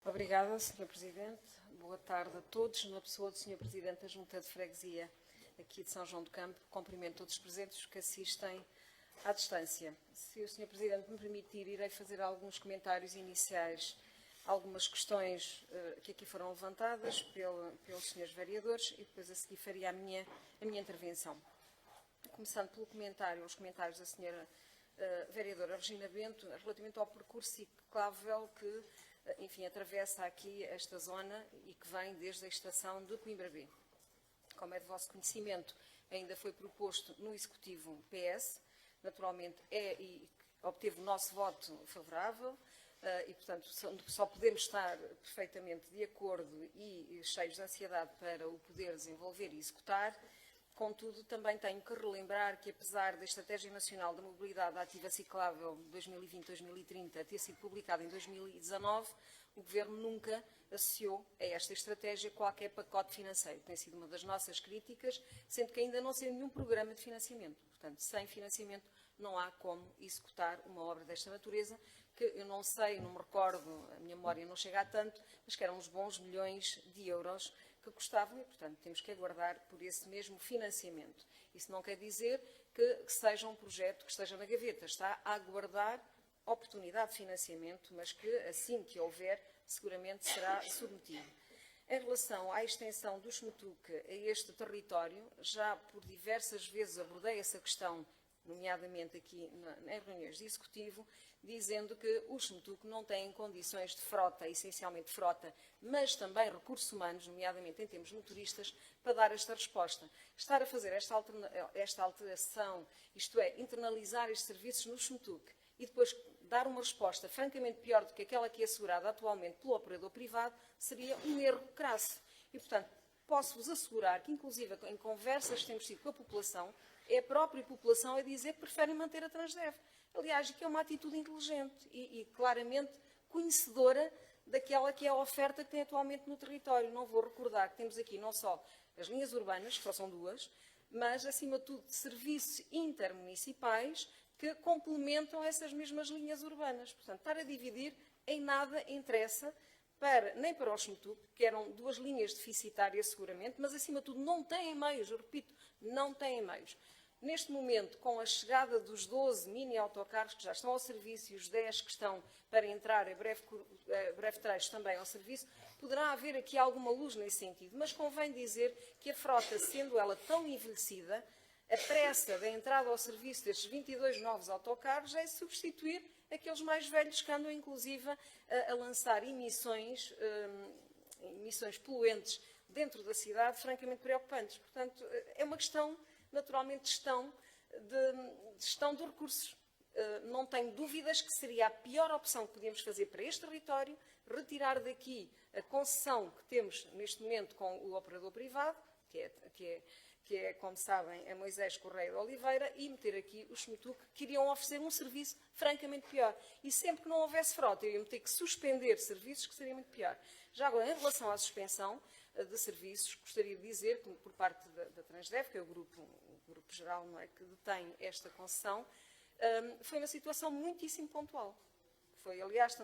Obrigada, Sr. Presidente. Boa tarde a todos. Na pessoa do Sr. Presidente da Junta de Freguesia aqui de São João do Campo, cumprimento todos os presentes que assistem à distância. Se o Sr. Presidente me permitir, irei fazer alguns comentários iniciais, algumas questões que aqui foram levantadas pelos senhores vereadores e depois a seguir faria a minha intervenção. Começando pelo comentário, os comentários da senhora vereadora Regina Bento, relativamente ao percurso ciclável que, enfim, atravessa aqui esta zona e que vem desde a estação de Coimbra B. Como é de vosso conhecimento, ainda foi proposto no Executivo PS, naturalmente e obteve o nosso voto favorável e, portanto, só podemos estar perfeitamente de acordo e cheios de ansiedade para o poder desenvolver e executar. Contudo, também tenho que relembrar que, apesar da Estratégia Nacional da Mobilidade Ativa Ciclável 2020-2030 ter sido publicada em 2019, o Governo nunca associou a esta estratégia qualquer pacote financeiro. Tem sido uma das nossas críticas, sendo que ainda não saiu nenhum programa de financiamento. Portanto, sem financiamento não há como executar uma obra desta natureza, que eu não sei, não me recordo, a minha memória não chega a tanto, mas que eram uns bons milhões de euros que custavam e, portanto, temos que aguardar por esse mesmo financiamento. Isso não quer dizer que seja um projeto que esteja na gaveta, está a aguardar oportunidade de financiamento, mas que, assim que houver, seguramente será submetido. Em relação à extensão do SMTUC a este território, já por diversas vezes abordei essa questão, nomeadamente aqui em reuniões de Executivo, dizendo que os SMTUC não têm condições de frota, essencialmente frota, mas também recursos humanos, nomeadamente em termos de motoristas, para dar esta resposta. Estar a fazer esta alteração, isto é, internalizar estes serviços no SMTUC e depois dar uma resposta francamente pior do que aquela que é assegurada atualmente pelo operador privado, seria um erro crasso. E, portanto, posso-vos assegurar que, inclusive, em conversas que temos tido com a população, é a própria população a dizer que preferem manter a Transdev. Aliás, que é uma atitude inteligente e claramente conhecedora daquela que é a oferta que tem atualmente no território. Não vou recordar que temos aqui não só as linhas urbanas, que só são duas, mas, acima de tudo, serviços intermunicipais que complementam essas mesmas linhas urbanas. Portanto, estar a dividir em nada interessa, nem para os SMTUC, que eram duas linhas deficitárias seguramente, mas, acima de tudo, não têm meios, eu repito, não têm meios. Neste momento, com a chegada dos 12 mini-autocarros que já estão ao serviço e os 10 que estão para entrar a breve trecho também ao serviço, poderá haver aqui alguma luz nesse sentido, mas convém dizer que a frota, sendo ela tão envelhecida, a pressa da entrada ao serviço destes 22 novos autocarros é substituir aqueles mais velhos que andam, inclusive, a lançar emissões poluentes dentro da cidade, francamente preocupantes. Portanto, é uma questão, naturalmente, de gestão de recursos. Não tenho dúvidas que seria a pior opção que podíamos fazer para este território, retirar daqui a concessão que temos neste momento com o operador privado, que é, como sabem, é Moisés Correia de Oliveira, e meter aqui os SMTUC, que iriam oferecer um serviço francamente pior. E sempre que não houvesse frota, iríamos ter que suspender serviços, que seria muito pior. Já agora, em relação à suspensão de serviços, gostaria de dizer que, por parte da Transdev, que é o grupo geral, não é, que detém esta concessão, foi uma situação muitíssimo pontual. Foi, aliás,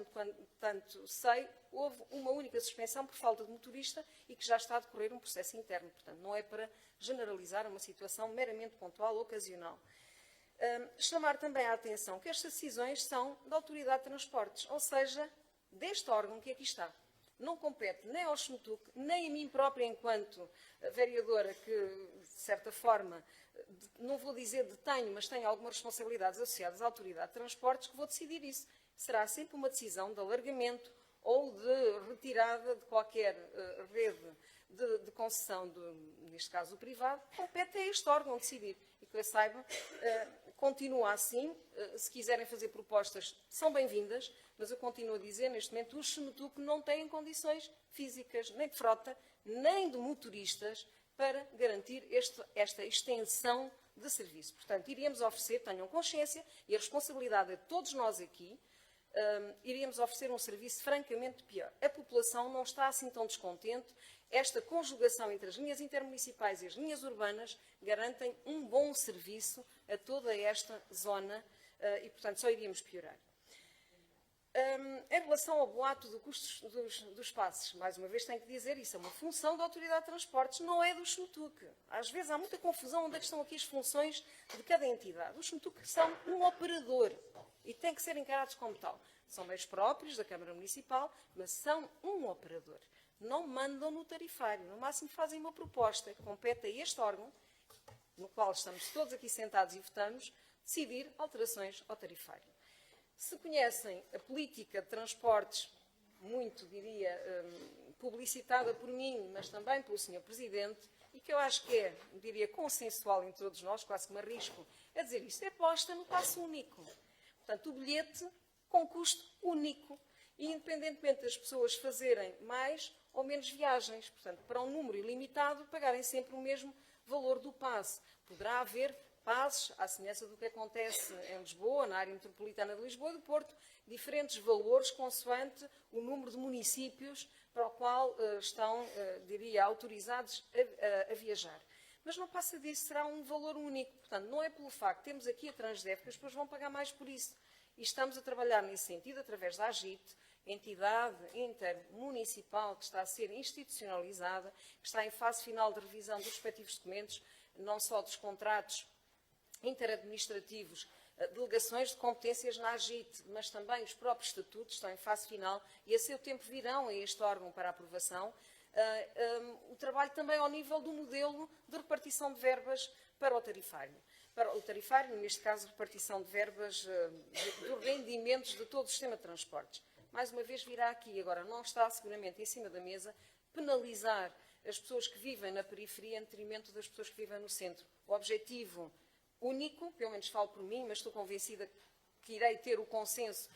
tanto sei, houve uma única suspensão por falta de motorista e que já está a decorrer um processo interno. Portanto, não é para generalizar uma situação meramente pontual, ocasional. Chamar também a atenção que estas decisões são da Autoridade de Transportes, ou seja, deste órgão que aqui está. Não compete nem ao SMTUC, nem a mim própria, enquanto vereadora que, de certa forma, não vou dizer detenho, mas tenho algumas responsabilidades associadas à Autoridade de Transportes, que vou decidir isso. Será sempre uma decisão de alargamento ou de retirada de qualquer rede de concessão, neste caso o privado, compete a este órgão decidir. E que eu saiba, continua assim. Se quiserem fazer propostas, são bem-vindas, mas eu continuo a dizer, neste momento, os SMTUC não têm condições físicas, nem de frota, nem de motoristas, para garantir esta extensão de serviço. Portanto, iríamos oferecer, tenham consciência, e a responsabilidade é de todos nós aqui, iríamos oferecer um serviço francamente pior. A população não está assim tão descontente. Esta conjugação entre as linhas intermunicipais e as linhas urbanas garantem um bom serviço a toda esta zona e, portanto, só iríamos piorar. Em relação ao boato do custo dos passes, mais uma vez tenho que dizer, isso é uma função da Autoridade de Transportes, não é do SMTUC. Às vezes há muita confusão onde é que estão aqui as funções de cada entidade. Os SMTUC são um operador e têm que ser encarados como tal. São meios próprios da Câmara Municipal, mas são um operador. Não mandam no tarifário. No máximo fazem uma proposta que compete a este órgão, no qual estamos todos aqui sentados e votamos, decidir alterações ao tarifário. Se conhecem a política de transportes, muito, diria, publicitada por mim, mas também pelo Sr. Presidente, e que eu acho que é, diria, consensual em todos nós, quase que me arrisco a dizer isto, é posta no passo único. Portanto, o bilhete com custo único, e independentemente das pessoas fazerem mais ou menos viagens, portanto, para um número ilimitado, pagarem sempre o mesmo valor do passe. Poderá haver passes, à semelhança do que acontece em Lisboa, na área metropolitana de Lisboa e do Porto, diferentes valores consoante o número de municípios para o qual estão, diria, autorizados a viajar. Mas não passa disso, será um valor único. Portanto, não é pelo facto de termos aqui a Transdev que as pessoas vão pagar mais por isso. E estamos a trabalhar nesse sentido através da AGIT, entidade intermunicipal que está a ser institucionalizada, que está em fase final de revisão dos respectivos documentos, não só dos contratos interadministrativos, delegações de competências na AGIT, mas também os próprios estatutos estão em fase final e a seu tempo virão a este órgão para aprovação. O trabalho também ao nível do modelo de repartição de verbas para o tarifário. Para o tarifário, neste caso, repartição de verbas dos rendimentos de todo o sistema de transportes. Mais uma vez virá aqui, agora não está seguramente em cima da mesa, penalizar as pessoas que vivem na periferia em detrimento das pessoas que vivem no centro. O objetivo único, pelo menos falo por mim, mas estou convencida que irei ter o consenso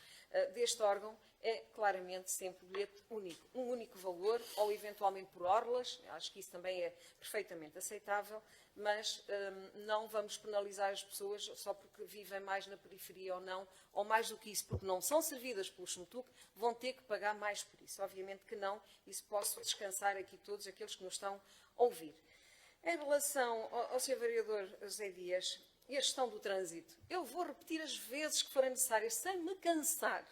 deste órgão, é claramente sempre o bilhete único. Um único valor, ou eventualmente por orlas, acho que isso também é perfeitamente aceitável, mas não vamos penalizar as pessoas só porque vivem mais na periferia ou não, ou mais do que isso, porque não são servidas pelo SMTUC, vão ter que pagar mais por isso. Obviamente que não, isso posso descansar aqui todos aqueles que nos estão a ouvir. Em relação ao Sr. Vereador José Dias e a gestão do trânsito, eu vou repetir as vezes que forem necessárias, sem me cansar,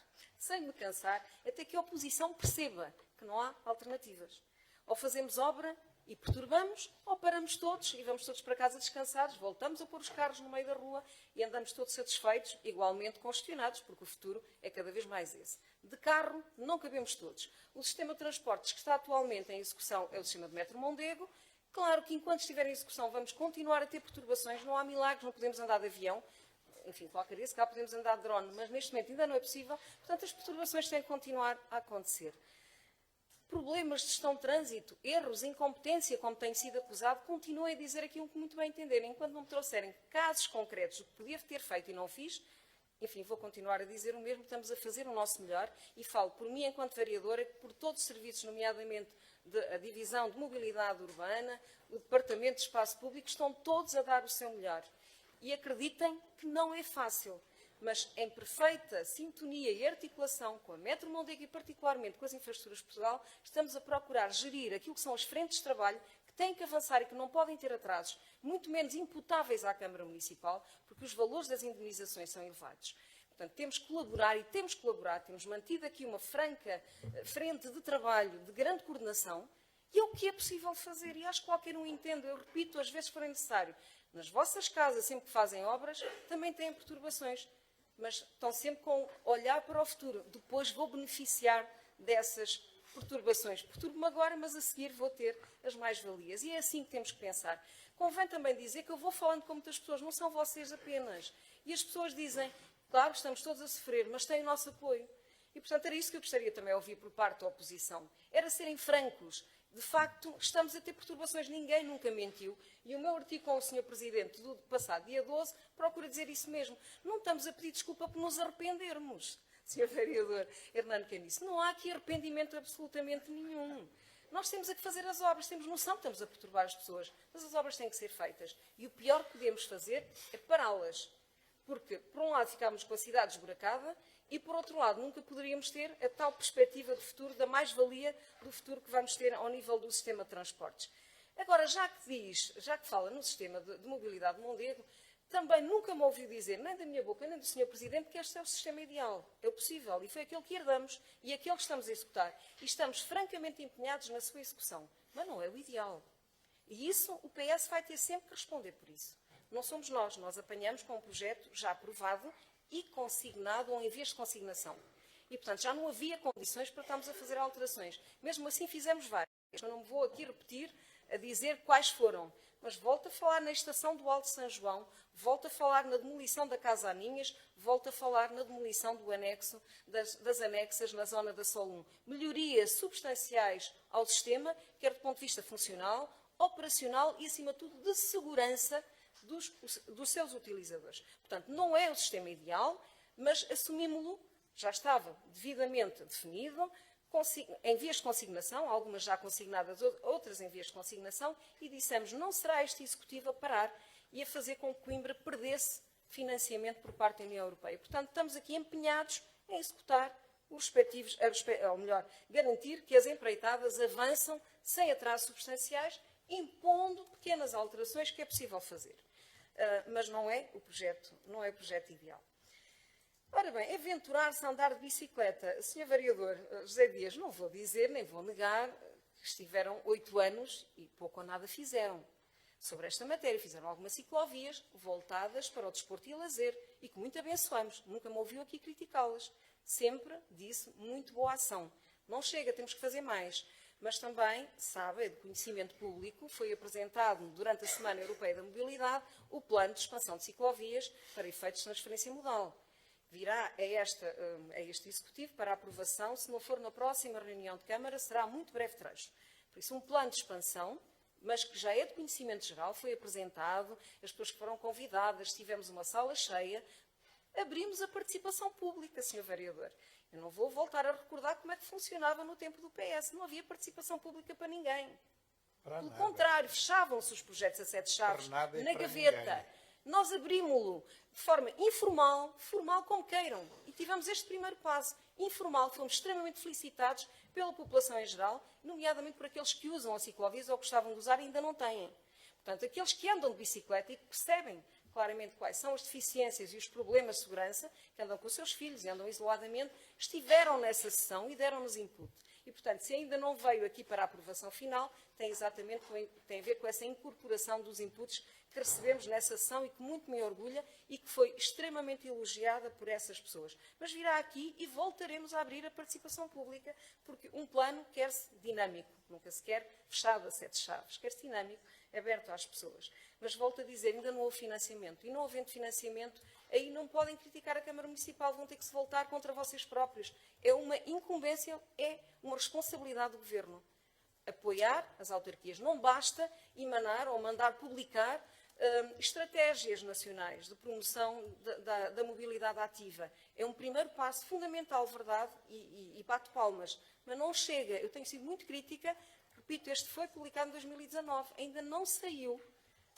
até que a oposição perceba que não há alternativas. Ou fazemos obra e perturbamos, ou paramos todos e vamos todos para casa descansados, voltamos a pôr os carros no meio da rua e andamos todos satisfeitos, igualmente congestionados, porque o futuro é cada vez mais esse. De carro não cabemos todos. O sistema de transportes que está atualmente em execução é o sistema de metro Mondego. Claro que enquanto estiver em execução vamos continuar a ter perturbações, não há milagres, não podemos andar de avião, enfim, qualquer dia, se cá podemos andar de drone, mas neste momento ainda não é possível, portanto as perturbações têm que continuar a acontecer. Problemas de gestão de trânsito, erros, incompetência, como tem sido acusado, continuem a dizer aquilo que muito bem entenderem. Enquanto não me trouxerem casos concretos do que podia ter feito e não fiz, enfim, vou continuar a dizer o mesmo, estamos a fazer o nosso melhor e falo por mim enquanto vereadora, por todos os serviços, nomeadamente a Divisão de Mobilidade Urbana, o Departamento de Espaço Público, estão todos a dar o seu melhor. E acreditem que não é fácil, mas em perfeita sintonia e articulação com a Metro Mondego e particularmente com as infraestruturas de Portugal, estamos a procurar gerir aquilo que são as frentes de trabalho que têm que avançar e que não podem ter atrasos, muito menos imputáveis à Câmara Municipal, porque os valores das indemnizações são elevados. Portanto, temos que colaborar e temos colaborado, temos mantido aqui uma franca frente de trabalho, de grande coordenação, e é o que é possível fazer, e acho que qualquer um entende, eu repito, às vezes forem necessário. Nas vossas casas, sempre que fazem obras, também têm perturbações, mas estão sempre com olhar para o futuro. Depois vou beneficiar dessas perturbações. Perturbo-me agora, mas a seguir vou ter as mais-valias. E é assim que temos que pensar. Convém também dizer que eu vou falando com muitas pessoas, não são vocês apenas. E as pessoas dizem, claro, estamos todos a sofrer, mas têm o nosso apoio. E, portanto, era isso que eu gostaria também de ouvir por parte da oposição. Era serem francos. De facto, estamos a ter perturbações, ninguém nunca mentiu. E o meu artigo com o Sr. Presidente do passado dia 12 procura dizer isso mesmo. Não estamos a pedir desculpa por nos arrependermos, Sr. Vereador Hernando Caniço. Não há aqui arrependimento absolutamente nenhum. Nós temos a que fazer as obras, temos noção que estamos a perturbar as pessoas, mas as obras têm que ser feitas. E o pior que podemos fazer é pará-las. Porque, por um lado, ficámos com a cidade esburacada e, por outro lado, nunca poderíamos ter a tal perspectiva de futuro, da mais-valia do futuro que vamos ter ao nível do sistema de transportes. Agora, já que fala no sistema de mobilidade Mondego, Também nunca me ouviu dizer, nem da minha boca, nem do Sr. Presidente, que este é o sistema ideal. É o possível. E foi aquele que herdamos e aquele que estamos a executar. E estamos francamente empenhados na sua execução. Mas não é o ideal. E isso, o PS vai ter sempre que responder por isso. Não somos nós. Nós apanhamos com um projeto já aprovado e consignado ou em vez de consignação. E, portanto, já não havia condições para estarmos a fazer alterações. Mesmo assim, fizemos várias. Eu não me vou aqui repetir a dizer quais foram. Mas volto a falar na estação do Alto São João, volto a falar na demolição da Casa Aninhas, volto a falar na demolição do anexo, das anexas na zona da Sol 1. Melhorias substanciais ao sistema, quer do ponto de vista funcional, operacional e, acima de tudo, de segurança dos seus utilizadores. Portanto, não é o sistema ideal, mas assumimos-lo, já estava devidamente definido, em vias de consignação, algumas já consignadas, outras em vias de consignação, e dissemos, não será este Executivo a parar e a fazer com que Coimbra perdesse financiamento por parte da União Europeia. Portanto, estamos aqui empenhados em executar os respectivos, ou melhor, garantir que as empreitadas avançam sem atrasos substanciais, impondo pequenas alterações que é possível fazer. Mas não é o projeto ideal. Ora bem, aventurar-se a andar de bicicleta. Sr. Vereador José Dias, não vou dizer, nem vou negar, que estiveram 8 anos e pouco ou nada fizeram sobre esta matéria. Fizeram algumas ciclovias voltadas para o desporto e lazer e que muito abençoamos. Nunca me ouviu aqui criticá-las. Sempre disse muito boa ação. Não chega, temos que fazer mais. Mas também, sabe, é de conhecimento público, foi apresentado durante a Semana Europeia da Mobilidade o plano de expansão de ciclovias para efeitos de transferência modal. Virá a este Executivo para aprovação, se não for na próxima reunião de Câmara, será a muito breve trecho. Por isso, um plano de expansão, mas que já é de conhecimento geral, foi apresentado, as pessoas que foram convidadas, tivemos uma sala cheia, abrimos a participação pública, Sr. Vereador. Eu não vou voltar a recordar como é que funcionava no tempo do PS, não havia participação pública para ninguém. Pelo contrário, fechavam-se os projetos a 7 chaves na gaveta. Ninguém. Nós abrimos-lo de forma informal, formal como queiram. E tivemos este primeiro passo. Informal, fomos extremamente felicitados pela população em geral, nomeadamente por aqueles que usam a ciclovias ou gostavam de usar e ainda não têm. Portanto, aqueles que andam de bicicleta e que percebem claramente quais são as deficiências e os problemas de segurança, que andam com os seus filhos e andam isoladamente, estiveram nessa sessão e deram-nos input. E, portanto, se ainda não veio aqui para a aprovação final, tem a ver com essa incorporação dos inputs que recebemos nessa sessão e que muito me orgulha e que foi extremamente elogiada por essas pessoas. Mas virá aqui e voltaremos a abrir a participação pública, porque um plano quer-se dinâmico, nunca se quer fechado a 7 chaves, quer-se dinâmico, aberto às pessoas. Mas volto a dizer, ainda não houve financiamento. E não havendo financiamento, aí não podem criticar a Câmara Municipal, vão ter que se voltar contra vocês próprios. É uma incumbência, é uma responsabilidade do Governo. Apoiar as autarquias. Não basta emanar ou mandar publicar estratégias nacionais de promoção da mobilidade ativa. É um primeiro passo fundamental, verdade, e bato palmas. Mas não chega. Eu tenho sido muito crítica. Repito, este foi publicado em 2019. Ainda não saiu,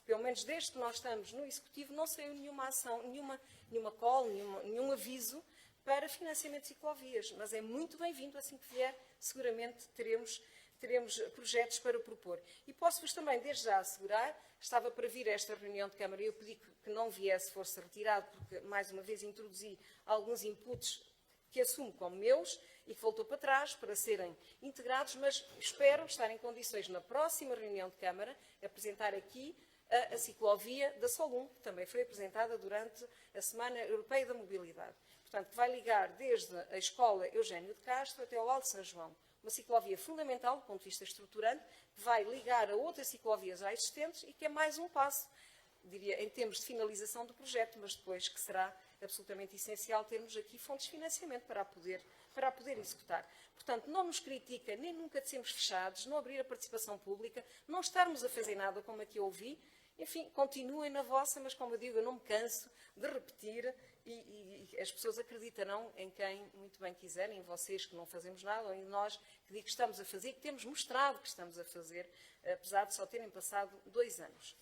pelo menos desde que nós estamos no Executivo, não saiu nenhuma ação, nenhuma call, nenhum aviso para financiamento de ciclovias. Mas é muito bem-vindo, assim que vier, seguramente teremos projetos para propor. E posso-vos também, desde já, assegurar, estava para vir a esta reunião de Câmara e eu pedi que não viesse, fosse retirado, porque, mais uma vez, introduzi alguns inputs que assumo como meus e que voltou para trás para serem integrados, mas espero estar em condições, na próxima reunião de Câmara, apresentar aqui a ciclovia da Sol 1, que também foi apresentada durante a Semana Europeia da Mobilidade. Portanto, que vai ligar desde a Escola Eugênio de Castro até ao Alto São João. Uma ciclovia fundamental, do ponto de vista estruturante, que vai ligar a outras ciclovias já existentes e que é mais um passo, diria, em termos de finalização do projeto, mas depois que será absolutamente essencial termos aqui fontes de financiamento para a poder executar. Portanto, não nos critica, nem nunca de sermos fechados, não abrir a participação pública, não estarmos a fazer nada como aqui ouvi. Enfim, continuem na vossa, mas como eu digo, eu não me canso de repetir e as pessoas acreditarão em quem muito bem quiserem, em vocês que não fazemos nada, ou em nós que digo que estamos a fazer, que temos mostrado que estamos a fazer, apesar de só terem passado 2 anos.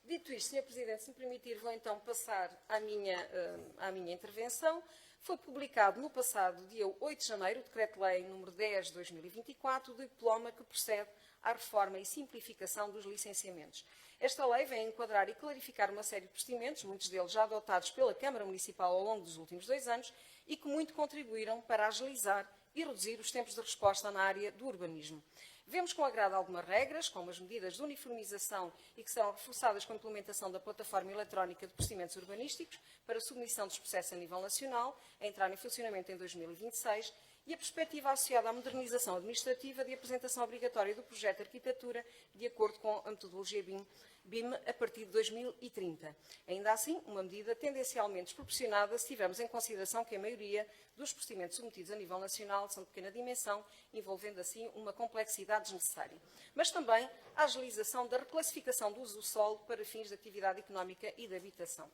Dito isto, Sr. Presidente, se me permitir, vou então passar à minha intervenção. foi publicado no passado dia 8 de janeiro o Decreto-Lei nº 10 de 2024, o diploma que procede à reforma e simplificação dos licenciamentos. Esta lei vem enquadrar e clarificar uma série de procedimentos, muitos deles já adotados pela Câmara Municipal ao longo dos últimos 2 anos e que muito contribuíram para agilizar e reduzir os tempos de resposta na área do urbanismo. Vemos com agrado algumas regras, como as medidas de uniformização e que serão reforçadas com a implementação da plataforma eletrónica de procedimentos urbanísticos para submissão dos processos a nível nacional, a entrar em funcionamento em 2026, e a perspectiva associada à modernização administrativa de apresentação obrigatória do projeto de arquitetura de acordo com a metodologia BIM a partir de 2030. Ainda assim, uma medida tendencialmente desproporcionada se tivermos em consideração que a maioria dos procedimentos submetidos a nível nacional são de pequena dimensão, envolvendo assim uma complexidade desnecessária. Mas também a agilização da reclassificação do uso do solo para fins de atividade económica e de habitação.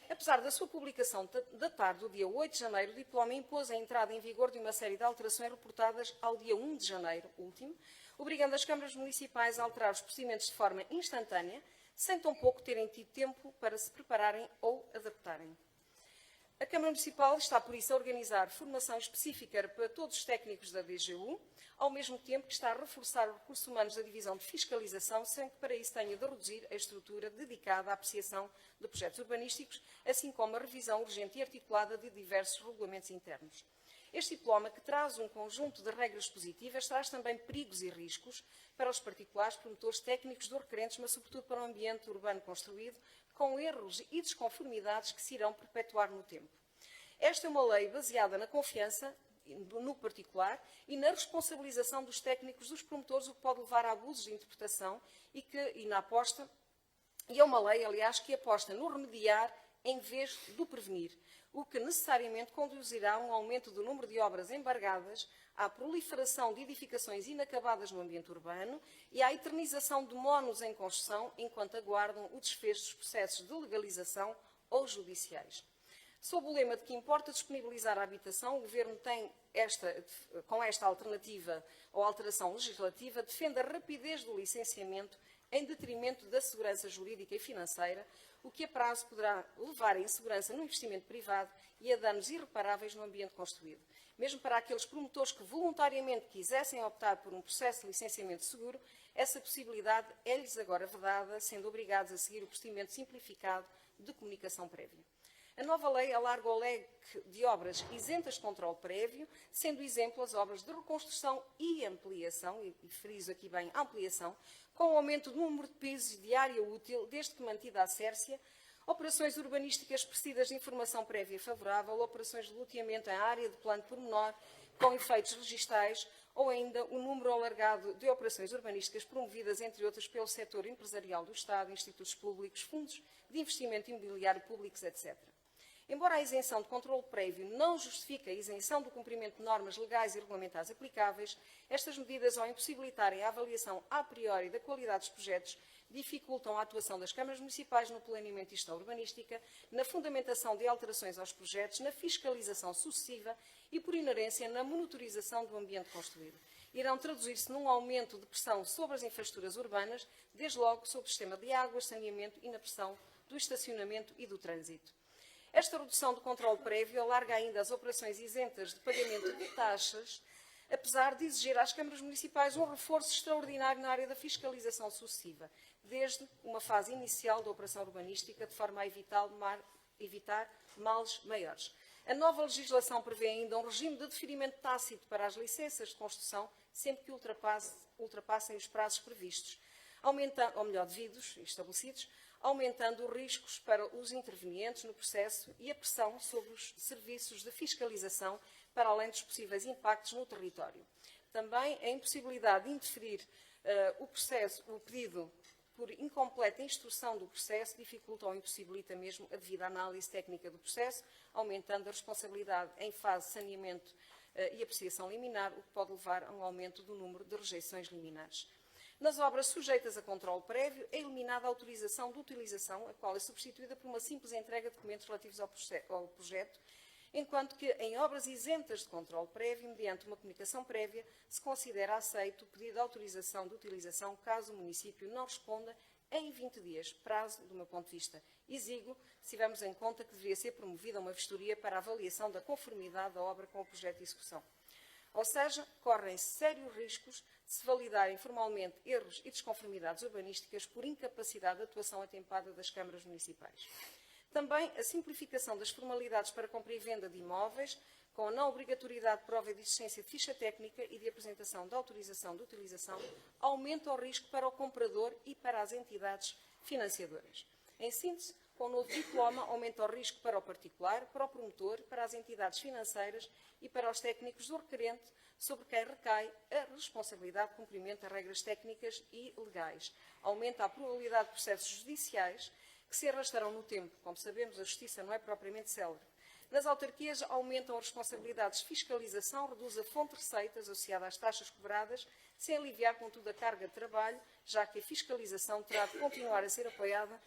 Apesar da sua publicação datar do dia 8 de janeiro, o diploma impôs a entrada em vigor de uma série de alterações reportadas ao dia 1 de janeiro último, obrigando as câmaras municipais a alterar os procedimentos de forma instantânea, sem tampouco terem tido tempo para se prepararem ou adaptarem. A Câmara Municipal está, por isso, a organizar formação específica para todos os técnicos da DGU, ao mesmo tempo que está a reforçar os recursos humanos da Divisão de Fiscalização, sem que para isso tenha de reduzir a estrutura dedicada à apreciação de projetos urbanísticos, assim como a revisão urgente e articulada de diversos regulamentos internos. Este diploma, que traz um conjunto de regras positivas, traz também perigos e riscos para os particulares promotores técnicos do requerentes, mas sobretudo para o ambiente urbano construído, com erros e desconformidades que se irão perpetuar no tempo. Esta é uma lei baseada na confiança no particular e na responsabilização dos técnicos dos promotores, o que pode levar a abusos de interpretação e na aposta. E é uma lei, aliás, que aposta no remediar em vez do prevenir, o que necessariamente conduzirá a um aumento do número de obras embargadas, à proliferação de edificações inacabadas no ambiente urbano e à eternização de mónos em construção enquanto aguardam o desfecho dos processos de legalização ou judiciais. Sob o lema de que importa disponibilizar a habitação, o Governo tem com esta alternativa ou alteração legislativa, defende a rapidez do licenciamento em detrimento da segurança jurídica e financeira, o que a prazo poderá levar à insegurança no investimento privado e a danos irreparáveis no ambiente construído. Mesmo para aqueles promotores que voluntariamente quisessem optar por um processo de licenciamento seguro, essa possibilidade é-lhes agora vedada, sendo obrigados a seguir o procedimento simplificado de comunicação prévia. A nova lei alarga o leque de obras isentas de controle prévio, sendo exemplo as obras de reconstrução e ampliação, e friso aqui bem ampliação, com o aumento do número de pisos e de área útil, desde que mantida a sércia, operações urbanísticas precedidas de informação prévia favorável, operações de loteamento em área de plano pormenor, com efeitos registais, ou ainda o número alargado de operações urbanísticas promovidas, entre outras, pelo setor empresarial do Estado, institutos públicos, fundos de investimento imobiliário públicos, etc. Embora a isenção de controle prévio não justifique a isenção do cumprimento de normas legais e regulamentares aplicáveis, estas medidas, ao impossibilitarem a avaliação a priori da qualidade dos projetos, dificultam a atuação das câmaras municipais no planeamento e gestão urbanística, na fundamentação de alterações aos projetos, na fiscalização sucessiva e, por inerência, na monitorização do ambiente construído. Irão traduzir-se num aumento de pressão sobre as infraestruturas urbanas, desde logo sobre o sistema de águas, saneamento e na pressão do estacionamento e do trânsito. Esta redução do controle prévio alarga ainda as operações isentas de pagamento de taxas, apesar de exigir às câmaras municipais um reforço extraordinário na área da fiscalização sucessiva, desde uma fase inicial da operação urbanística, de forma a evitar males maiores. A nova legislação prevê ainda um regime de deferimento tácito para as licenças de construção, sempre que ultrapassem os prazos previstos, devidos e estabelecidos, aumentando os riscos para os intervenientes no processo e a pressão sobre os serviços de fiscalização, para além dos possíveis impactos no território. Também a impossibilidade de interferir o pedido por incompleta instrução do processo dificulta ou impossibilita mesmo a devida análise técnica do processo, aumentando a responsabilidade em fase de saneamento e apreciação liminar, o que pode levar a um aumento do número de rejeições liminares. Nas obras sujeitas a controle prévio, é eliminada a autorização de utilização, a qual é substituída por uma simples entrega de documentos relativos ao projeto, enquanto que em obras isentas de controle prévio, mediante uma comunicação prévia, se considera aceito o pedido de autorização de utilização caso o município não responda em 20 dias, prazo, do meu ponto de vista, exíguo se tivermos em conta que deveria ser promovida uma vistoria para a avaliação da conformidade da obra com o projeto de execução. Ou seja, correm sérios riscos de se validarem formalmente erros e desconformidades urbanísticas por incapacidade de atuação atempada das câmaras municipais. Também a simplificação das formalidades para compra e venda de imóveis, com a não obrigatoriedade de prova de existência de ficha técnica e de apresentação de autorização de utilização, aumenta o risco para o comprador e para as entidades financiadoras. Em síntese, com o novo diploma, aumenta o risco para o particular, para o promotor, para as entidades financeiras e para os técnicos do requerente, sobre quem recai a responsabilidade de cumprimento das regras técnicas e legais. Aumenta a probabilidade de processos judiciais que se arrastarão no tempo. Como sabemos, a justiça não é propriamente célere. Nas autarquias, aumentam as responsabilidades de fiscalização, reduz a fonte de receitas associada às taxas cobradas, sem aliviar, contudo, a carga de trabalho, já que a fiscalização terá de continuar a ser apoiada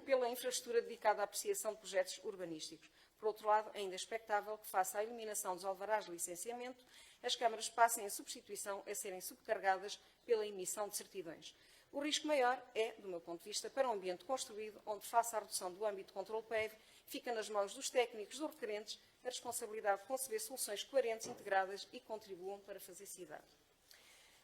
pela infraestrutura dedicada à apreciação de projetos urbanísticos. Por outro lado, ainda é expectável que, face à eliminação dos alvarás de licenciamento, as câmaras passem em substituição a serem subcarregadas pela emissão de certidões. O risco maior é, do meu ponto de vista, para um ambiente construído, onde, face à redução do âmbito de controle prévio, fica nas mãos dos técnicos, dos requerentes, a responsabilidade de conceber soluções coerentes, integradas e contribuam para fazer cidade.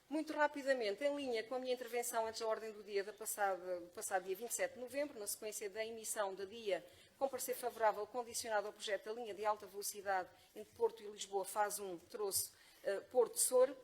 Muito rapidamente, em linha com a minha intervenção antes da ordem do dia do passado dia 27 de novembro, na sequência da emissão da DIA com parecer favorável condicionado ao projeto da linha de alta velocidade entre Porto e Lisboa, fase 1, troço Porto-Sor,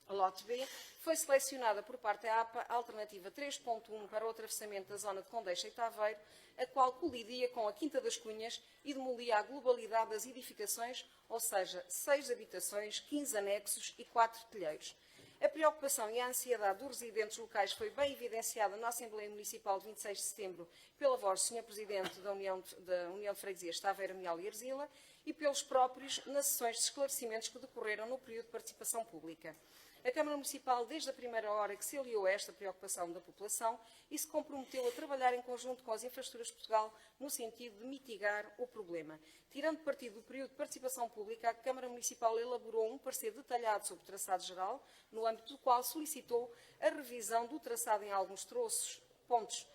lote B, foi selecionada por parte da APA a alternativa 3.1 para o atravessamento da zona de Condeixa e Taveiro, a qual colidia com a Quinta das Cunhas e demolia a globalidade das edificações, ou seja, 6 habitações, 15 anexos e 4 telheiros. A preocupação e a ansiedade dos residentes locais foi bem evidenciada na Assembleia Municipal de 26 de setembro pela voz do Sr. Presidente da União de Freguesias Taveira, Meal e Arzila e pelos próprios nas sessões de esclarecimentos que decorreram no período de participação pública. A Câmara Municipal, desde a primeira hora que se aliou a esta preocupação da população e se comprometeu a trabalhar em conjunto com as Infraestruturas de Portugal no sentido de mitigar o problema. Tirando partido do período de participação pública, a Câmara Municipal elaborou um parecer detalhado sobre o traçado geral, no âmbito do qual solicitou a revisão do traçado em alguns pontos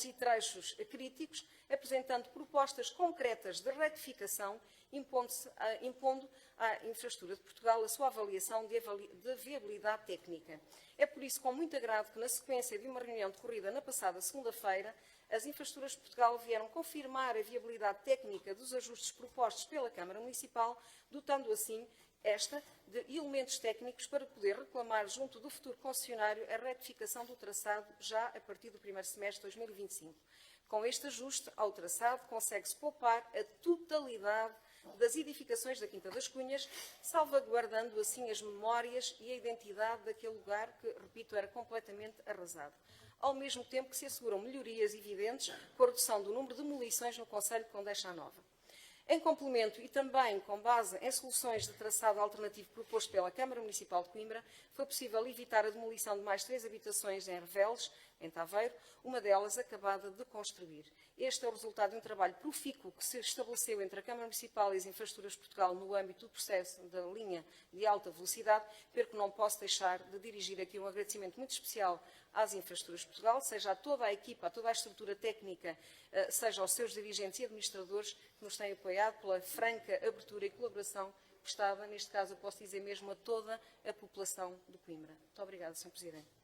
e trechos críticos, apresentando propostas concretas de retificação, impondo à Infraestrutura de Portugal a sua avaliação de viabilidade técnica. É por isso, com muito agrado, que na sequência de uma reunião decorrida na passada segunda-feira, as Infraestruturas de Portugal vieram confirmar a viabilidade técnica dos ajustes propostos pela Câmara Municipal, dotando assim esta de elementos técnicos para poder reclamar junto do futuro concessionário a retificação do traçado já a partir do primeiro semestre de 2025. Com este ajuste ao traçado, consegue-se poupar a totalidade das edificações da Quinta das Cunhas, salvaguardando assim as memórias e a identidade daquele lugar que, repito, era completamente arrasado. Ao mesmo tempo que se asseguram melhorias evidentes com a redução do número de demolições no concelho de Condeixa Nova. Em complemento e também com base em soluções de traçado alternativo proposto pela Câmara Municipal de Coimbra, foi possível evitar a demolição de mais 3 habitações em Reveles, em Taveiro, uma delas acabada de construir. Este é o resultado de um trabalho profícuo que se estabeleceu entre a Câmara Municipal e as Infraestruturas de Portugal no âmbito do processo da linha de alta velocidade, porque não posso deixar de dirigir aqui um agradecimento muito especial às Infraestruturas de Portugal, seja a toda a equipa, a toda a estrutura técnica, seja aos seus dirigentes e administradores que nos têm apoiado pela franca abertura e colaboração prestada, neste caso eu posso dizer mesmo a toda a população de Coimbra. Muito obrigada, Sr. Presidente.